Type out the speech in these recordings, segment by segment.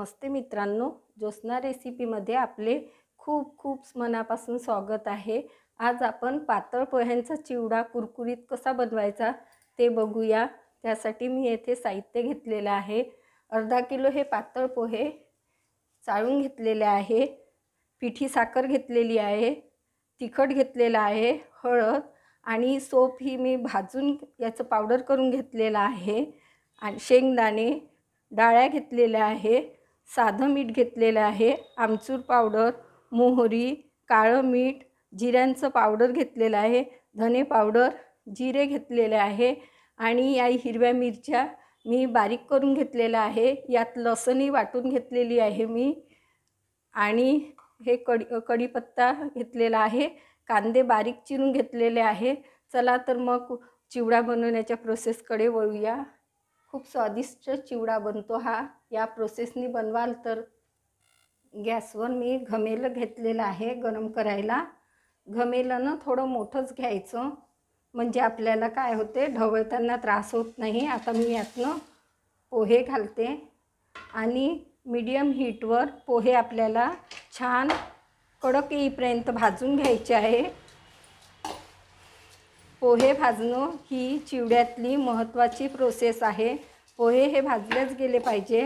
नमस्ते मित्रांनो, ज्योत्स्ना रेसिपीमध्ये आपले खूप खूप मनापासून स्वागत आहे। आज आपण पातळ पोह्यांचा चिवडा कुरकुरीत कसा बनवायचा ते बघूया। त्यासाठी मी येथे साहित्य घेतलेले आहे। अर्धा किलो हे पातळ पोहे चाळून घेतलेले आहे। पिठी साखर घेतलेली आहे, तिखट घेतलेला आहे, हळद आणि सोप ही मी भाजून याचं पावडर करून घेतलेला आहे आणि शेंगदाणे डाळ्या घेतलेल्या आहे, साधं मीठ घेतलेलं आहे, आमचूर पावडर, मोहरी, काळं मीठ, जिऱ्यांचं पावडर घेतलेलं आहे, धने पावडर, जिरे घेतलेले आहे आणि या हिरव्या मिरच्या मी बारीक करून घेतलेल्या आहे। यात लसणी वाटून घेतलेली आहे मी आणि हे कढीपत्ता घेतलेला आहे, कांदे बारीक चिरून घेतलेले आहे। चला तर मग चिवडा बनवण्याच्या प्रोसेसकडे वळूया। खूप स्वादिष्ट चिवडा बनतो हा। या प्रोसेसनी बनवाल तर गॅसवर मी घमेलं घेतलेलं आहे गरम करायला। घमेलं थोडं मोठंच घ्यायचं म्हणजे आपल्याला काय होते ढवळताना त्रास होत नाही। आता मी यातनं पोहे घालते आणि मीडियम हीटवर पोहे आपल्याला छान कडक येईपर्यंत भाजून घ्यायचे आहे। पोहे भाजणं ही चिवड्यातली महत्त्वाची प्रोसेस आहे। पोहे हे भाजलेच गेले पाहिजे।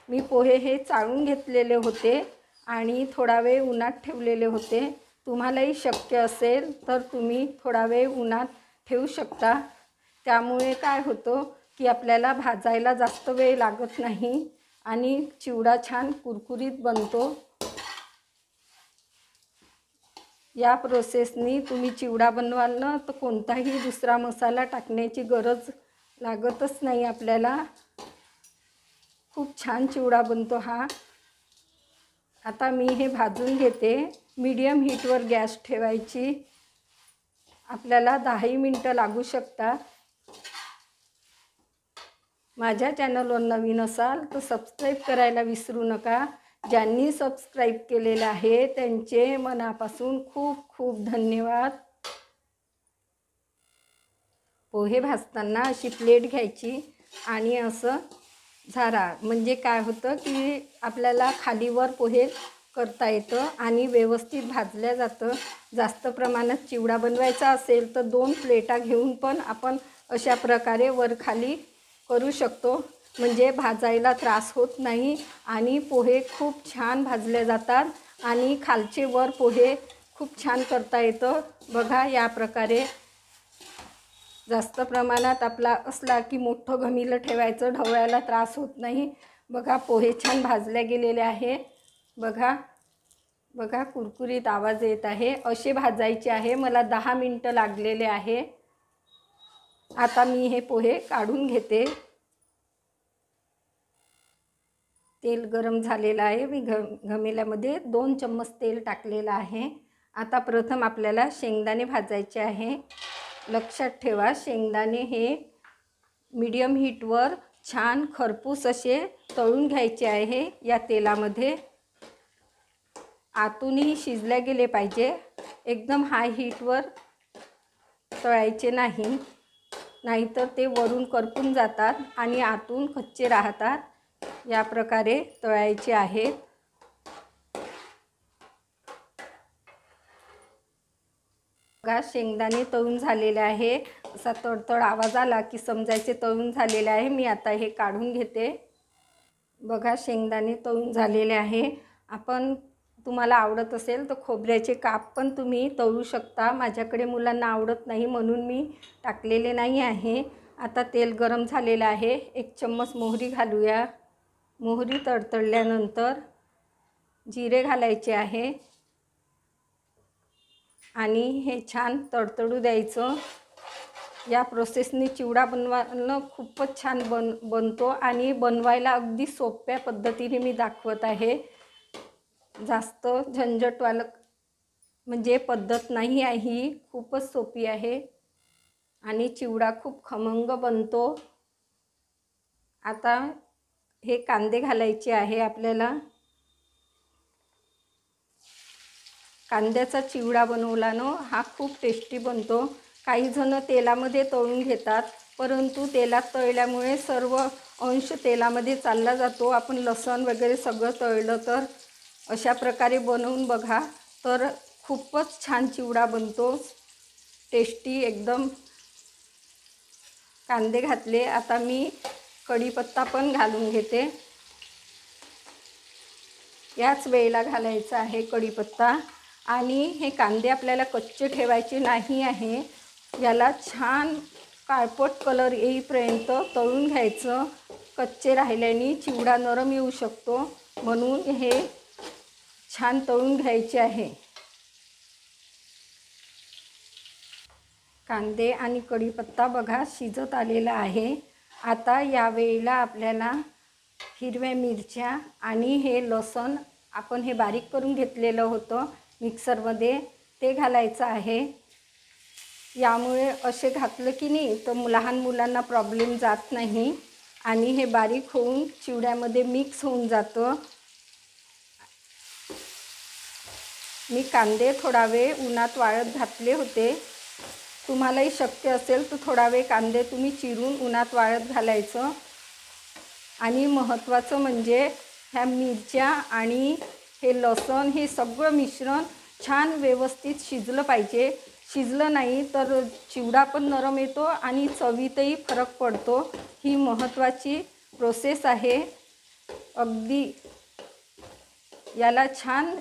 मी पोहे हे चाळून घेतलेले होते आणि थोडा वेळ उन्हात ठेवलेले होते। तुम्हालाही शक्य असेल तर तुम्ही थोडा वेळ उन्हात ठेवू शकता। त्यामुळे काय होतं की आपल्याला भाजायला जास्त वेळ लागत नाही आणि चिवडा छान कुरकुरीत बनतो। या प्रोसेसनी तुम्ही चिवडा बनवाल ना तर कोणताही दुसरा मसाला टाकण्याची गरज लागतच नाही आपल्याला। खूप छान चिवडा बनतो हा। आता मी हे भाजून घेते। मीडियम हीटवर गॅस ठेवायची। आपल्याला 10 मिनिटं लागू शकतात। माझ्या चॅनलवर नवीन असाल तर सबस्क्राईब करायला विसरू नका। ज्यांनी सबस्क्राईब केलेले आहे त्यांचे मनापासून खूप खूप धन्यवाद। पोहे भाजताना अशी प्लेट घ्यायची आणि असं झारा म्हणजे काय होतं की आपल्याला खालीवर पोहे करता येतं आणि व्यवस्थित भाजल्या जातं। जास्त प्रमाणात चिवडा बनवायचा असेल तर 2 प्लेटा घेऊन पण आपण अशा प्रकारे वर खाली करू शकतो म्हणजे भाजायला त्रास होत नाही आणि पोहे खूप छान भाजले जातात आणि खालचे वर पोहे खूप छान करता येतं। बघा या प्रकारे जास्त प्रमाणात आपला असला की मोठं घमिलं ठेवायचं, ढवळायला त्रास होत नाही। बघा पोहे छान भाजले गेलेले आहे। बघा बघा कुरकुरीत आवाज येत आहे। असे भाजायचे आहे। मला 10 मिनिटं लागलेले आहे। आता मी हे पोहे काढून घेते। तेल गरम झालेलं आहे। मी घमेल्यामध्ये 2 चम्मच तेल टाकलेलं आहे। आता प्रथम आपल्याला शेंगदाणे भाजायचे आहे। लक्षात ठेवा शेंगदाणे हे मीडियम हीटवर छान खरपूस असे तळून घ्यायचे आहे या तेलामध्ये। आतूनही शिजले गेले पाहिजे, एकदम हाय हीटवर तळायचे नाही, नाहीतर ते वरून करपून जातात आणि आतून कच्चे राहतात। या प्रकारे तळायचे आहेत। बघा शेंगदाणे तळून झालेले आहे। असा तडतड आवाज आला की समजायचे तळून झालेले आहे। मी आता हे काढून घेते। बघा शेंगदाणे तळून झालेले आहे। आपण तुम्हाला आवडत असेल तर खोबऱ्याचे काप पण तुम्ही तळू शकता। माझ्याकडे मुलांना आवडत नाही म्हणून मी टाकलेले नाही आहे। आता तेल गरम झालेलं आहे। 1 चम्मच मोहरी घालूया। मोहरी तडतडल्यानंतर जिरे घालायचे आहे आणि हे छान तडतडू द्यायचं। या प्रोसेसनी चिवडा बनवायला खूपच छान बनतो आणि बनवायला अगदी सोप्या पद्धतीने मी दाखवत आहे। जास्त झंझटवालं म्हणजे पद्धत नाही आहे ही, खूपच सोपी आहे आणि चिवडा खूप खमंग बनतो। आता हे कांदे घालायचे आहे आपल्याला। कांद्याचा चिवडा बनवला ना हा खूप टेस्टी बनतो। काही जण तेलामध्ये तळून घेतात परंतु तेलात तळल्यामुळे सर्व अंश तेलामध्ये चालला जातो. आपण लसूण वगैरे सगळं तळलं तर अशा प्रकारे बनवून बघा, तर खूपच छान चिवडा बनतो, टेस्टी एकदम. कांदे घातले, आता मी कढीपत्ता पण घालून घेते. याच वेळेला घालायचा आहे कढीपत्ता. आणि हे कांदे आपल्याला कच्चे ठेवायचे नाही आहे. याला छान काळपट कलर येईपर्यंत तळून घ्यायचं. कच्चे राहिल्याने चिवडा नरम येऊ शकतो, म्हणून हे छान तळून घ्यायचे आहे. कांदे आणि कढीपत्ता बघा शिजत आलेला आहे. आता या वेळेला आपल्याला हिरव्या मिरच्या आणि हे लसूण आपण हे बारीक करून घेतलेलं होतं मिक्सरमध्ये, ते घालायचं आहे. यामुळे असे घातलं की नाही तर लहान मुलांना प्रॉब्लेम जात नाही आणि हे बारीक होऊन चिवड्यामध्ये मिक्स होऊन जातं. मी कांदे थोडा वेळ उन्हात वाळत घातले होते. तुम्हालाही शक्य असेल तर थोडा वेळ कांदे तुम्ही चिरून उन्हात वाळत घालायचं. आणि महत्त्वाचं म्हणजे ह्या मिरच्या आणि हे लसूण हे सगळं मिश्रण छान व्यवस्थित शिजलं पाहिजे. शिजलं नाही तर चिवडा पण नरम येतो आणि चवीतही फरक पडतो. ही महत्त्वाची प्रोसेस आहे. अगदी याला छान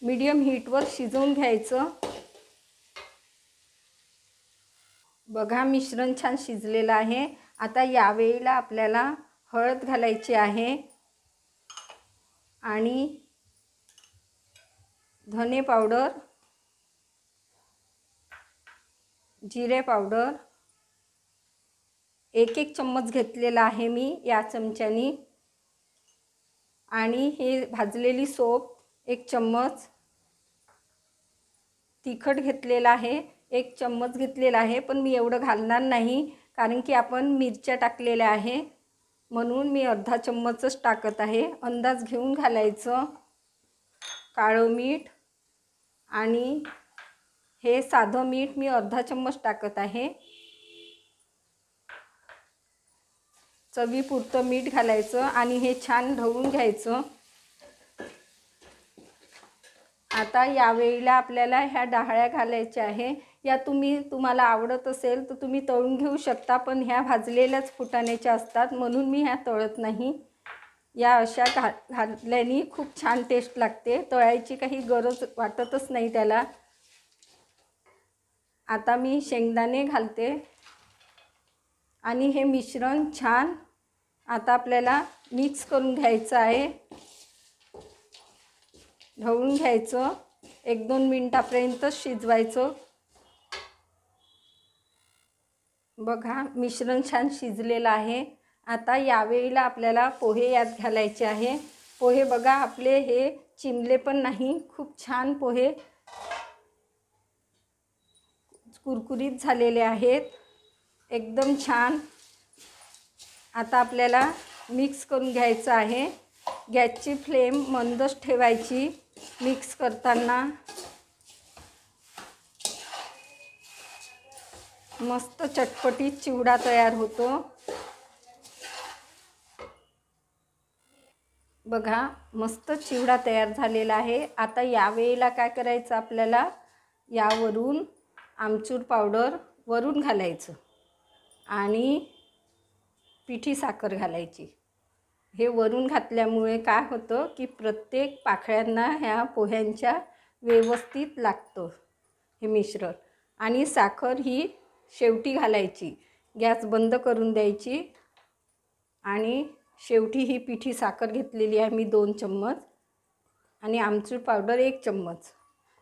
मीडियम हीटवर शिजवून घ्यायचं. बघा मिश्रण छान शिजलेलं आहे. आता यावेळेला आपल्याला हळद घालायची आहे आणि धने पावडर, जिरे पावडर 1-1 चम्मच घेतलेला आहे मी या चमच्यानी. आणि हे भाजलेली सोप 1 चम्मच, तिखट घेतलेला आहे 1 चम्मच घेतलेला आहे, पण मी एवढं घालणार नाही कारण की आपण मिरच्या टाकलेल्या आहे, म्हणून मी अर्धा चम्मचच टाकत आहे. अंदाज घेऊन घालायचं. काळं मीठ आणि हे साधं मीठ मी अर्धा चम्मच टाकत आहे. चवीपुरतं मीठ घालायचं आणि हे छान ढवळून घ्यायचं. आता यावेळेला आपल्याला ह्या डाळ्या घालायच्या आहे. या तुम्हाला आवडत असेल तर तुम्ही तळून घेऊ शकता, पण ह्या भाजलेल्याच फुटाण्याच्या असतात म्हणून मी ह्या तळत नाही. या अशा घातल्याने खूप छान टेस्ट लागते. तळायची काही गरज वाटतच नाही त्याला. आता मी शेंगदाणे घालते आणि हे मिश्रण छान आता आपल्याला मिक्स करून घ्यायचं आहे. ढवळून घ्यायचं. 1-2 मिनिटापर्यंत शिजवायचं. बघा मिश्रण छान शिजलेलं आहे. आता यावेळेला आपल्याला पोहे यात घालायचे आहे. पोहे बघा आपले हे चिमले पण नाही, खूप छान पोहे कुरकुरीत झालेले आहेत, एकदम छान. आता आपल्याला मिक्स करून घ्यायचं आहे. गॅसची फ्लेम मंदच ठेवायची मिक्स करताना. मस्त चटपटीत चिवडा तयार होतो. बघा मस्त चिवडा तयार झालेला आहे. आता यावेळेला काय करायचं आपल्याला, यावरून आमचूर पावडर वरून घालायचं आणि पिठी साखर घालायची. हे वरून घातल्यामुळे काय होतं की प्रत्येक पाकळ्यांना ह्या पोह्यांच्या व्यवस्थित लागतं हे मिश्रण. आणि साखर ही शेवटी घालायची. गॅस बंद करून द्यायची आणि शेवटी ही पिठी साखर घेतलेली आहे मी 2 चम्मच आणि आमचूर पावडर 1 चम्मच.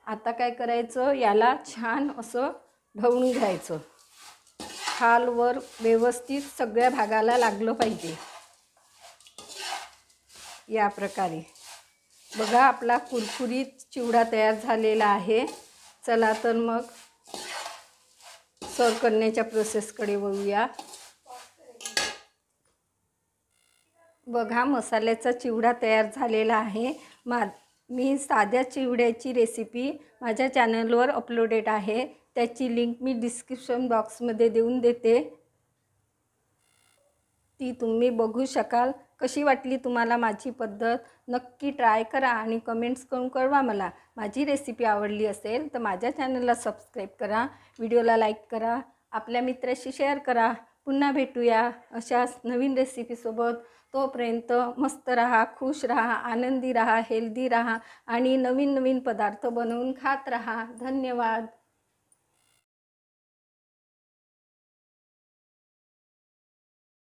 आता काय करायचं, याला छान असं ढवळून घ्यायचं. खालवर व्यवस्थित सगळ्या भागाला लागलं पाहिजे. या प्रकारे बघा आपला कुरकुरीत चिवडा तयार झालेला आहे. चला तर मग सर्व करण्याच्या प्रोसेसकडे वळूया. बघा मसाल्याचा चिवडा तयार झालेला आहे. मी साध्या चिवड्याची रेसिपी माझ्या चॅनलवर अपलोडेड आहे. त्याची लिंक मी डिस्क्रिप्शन बॉक्समध्ये देऊन देते. ती तुम्ही बघू शकाल। कशी वाटली तुम्हाला माझी पद्धत? नक्की ट्राय करा आणि कमेंट्स करून कळवा मला। माझी रेसिपी आवडली असेल तर माझ्या चॅनलला सबस्क्राईब करा, व्हिडिओला लाईक करा, आपल्या मित्राशी शेअर करा। पुन्हा भेटूया अशाच नवीन रेसिपीसोबत। तोपर्यंत मस्त राहा, खुश राहा, आनंदी राहा, हेल्दी राहा आणि नवीन नवीन पदार्थ बनवून खात राहा। धन्यवाद।